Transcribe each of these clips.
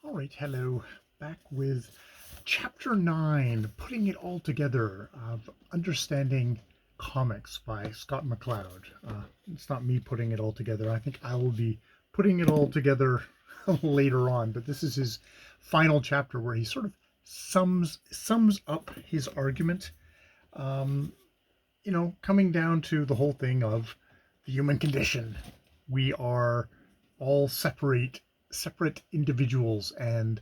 All right, hello. Back with Chapter 9, Putting It All Together of Understanding Comics by Scott McCloud. It's not me putting it all together. I think I will be putting it all together later on, but this is his final chapter where he sort of sums up his argument, um, coming down to the whole thing of the human condition. We are all separate individuals, and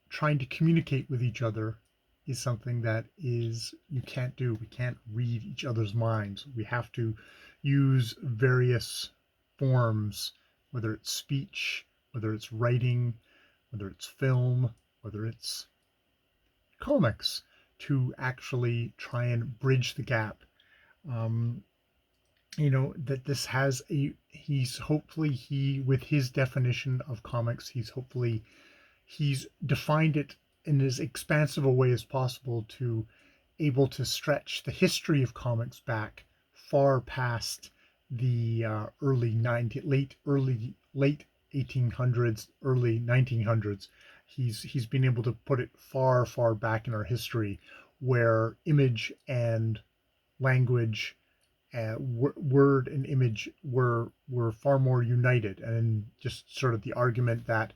trying to communicate with each other is something that is you can't do. We can't read each other's minds. We have to use various forms, whether it's speech, whether it's writing, whether it's film, whether it's comics, to actually try and bridge the gap. Um, that this has he's hopefully he with his definition of comics, he's defined it in as expansive a way as possible to able to stretch the history of comics back far past the late 1800s, early 1900s. He's been able to put it far back in our history, where image and language, word and image were far more united, and just sort of the argument that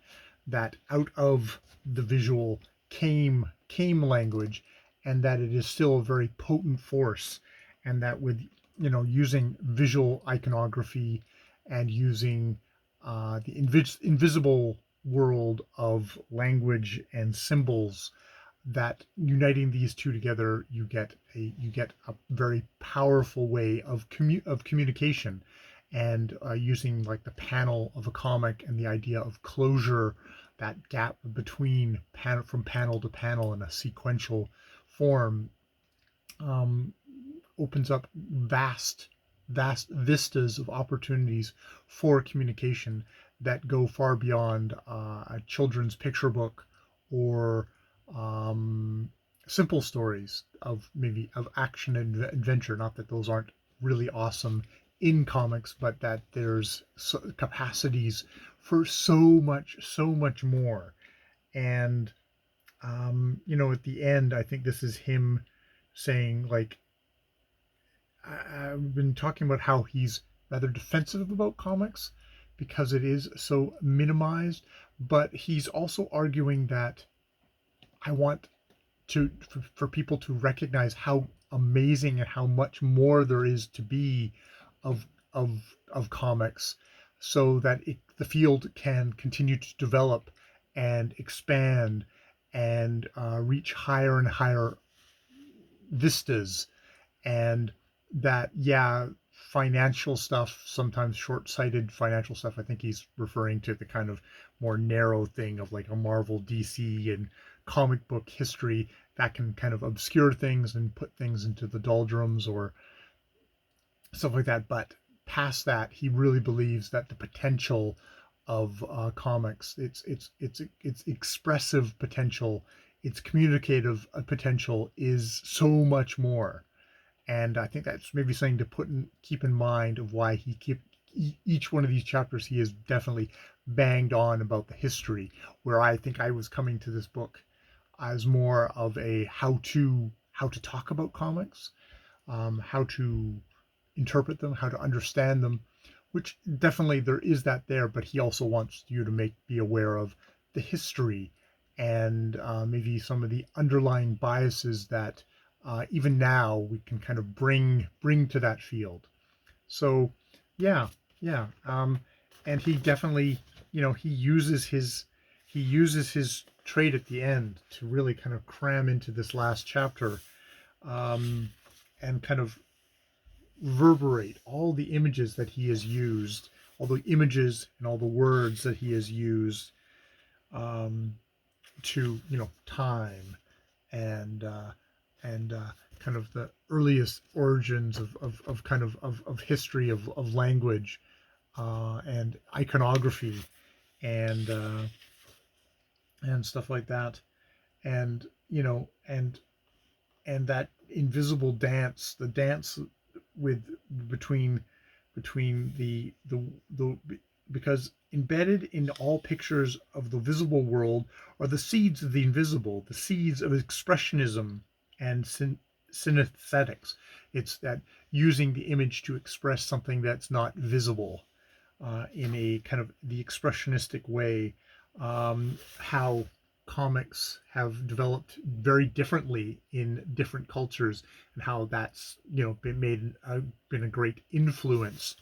out of the visual came language, and that it is still a very potent force, and that with using visual iconography and using the invisible world of language and symbols, that uniting these two together, you get a very powerful way of communication, and using like the panel of a comic and the idea of closure, that gap between from panel to panel in a sequential form, um, opens up vast vistas of opportunities for communication that go far beyond a children's picture book, or um, simple stories of maybe of action and adventure. Not that those aren't really awesome in comics, but that there's capacities for so much more. And at the end, I think this is him saying, like, I've been talking about how he's rather defensive about comics because it is so minimized, but he's also arguing that I want for people to recognize how amazing and how much more there is to be of comics, so that the field can continue to develop and expand, and reach higher and higher vistas. And that, yeah, financial stuff, sometimes short-sighted financial stuff, I think he's referring to the kind of more narrow thing of like a Marvel, DC, and comic book history, that can kind of obscure things and put things into the doldrums or stuff like that. But past that, he really believes that the potential of comics, its expressive potential, its communicative potential, is so much more. And I think that's maybe something to keep in mind of why each one of these chapters, he is definitely banged on about the history, where I think I was coming to this book as more of a how to talk about comics, how to interpret them, how to understand them, which definitely there is that there, but he also wants you to be aware of the history, and maybe some of the underlying biases that even now we can kind of bring to that field. So yeah, yeah, and he definitely, he uses his trait at the end to really kind of cram into this last chapter, um, and kind of reverberate all the images that he has used, all the images and all the words that he has used, um, to time, and kind of the earliest origins of kind of history of language, and iconography, and stuff like that, and that invisible dance, the dance with between the because embedded in all pictures of the visible world are the seeds of the invisible, the seeds of expressionism and synesthetics. It's that using the image to express something that's not visible in a kind of the expressionistic way. How comics have developed very differently in different cultures, and how that's been a great influence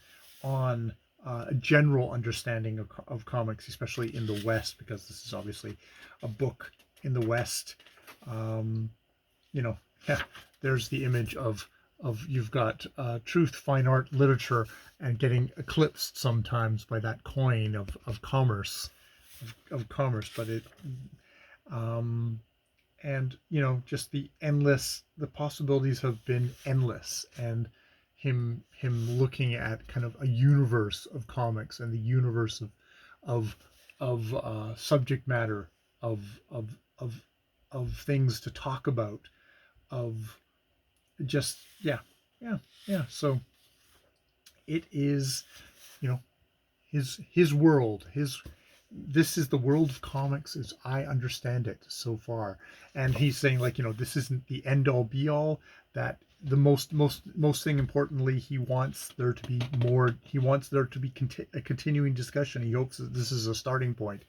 on a general understanding of comics, especially in the West, because this is obviously a book in the West. Um, you know, yeah, there's the image of you've got truth, fine art, literature, and getting eclipsed sometimes by that coin of commerce, of commerce. But it, um, and just the possibilities have been endless, and him looking at kind of a universe of comics and the universe of subject matter, of of of of things to talk about, of just yeah. So it is, you know, his world, his this is the world of comics as I understand it so far. And he's saying, like, this isn't the end all be all, that the most thing importantly, he wants there to be more, he wants there to be a continuing discussion. He hopes that this is a starting point.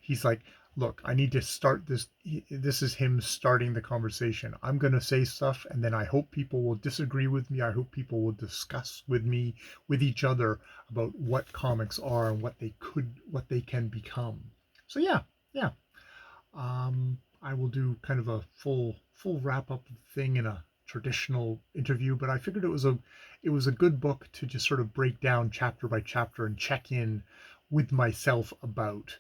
He's like, look, I need to start this. This is him starting the conversation. I'm going to say stuff, and then I hope people will disagree with me. I hope people will discuss with me, with each other, about what comics are and what they can become. So yeah. I will do kind of a full wrap up thing in a traditional interview, but I figured it was a good book to just sort of break down chapter by chapter and check in with myself about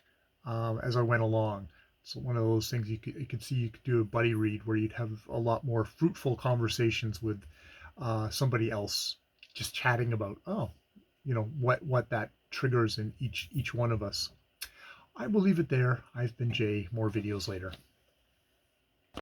as I went along. So one of those things you could see, you could do a buddy read where you'd have a lot more fruitful conversations with somebody else, just chatting about what that triggers in each one of us. I will leave it there. I've been Jay. More videos later.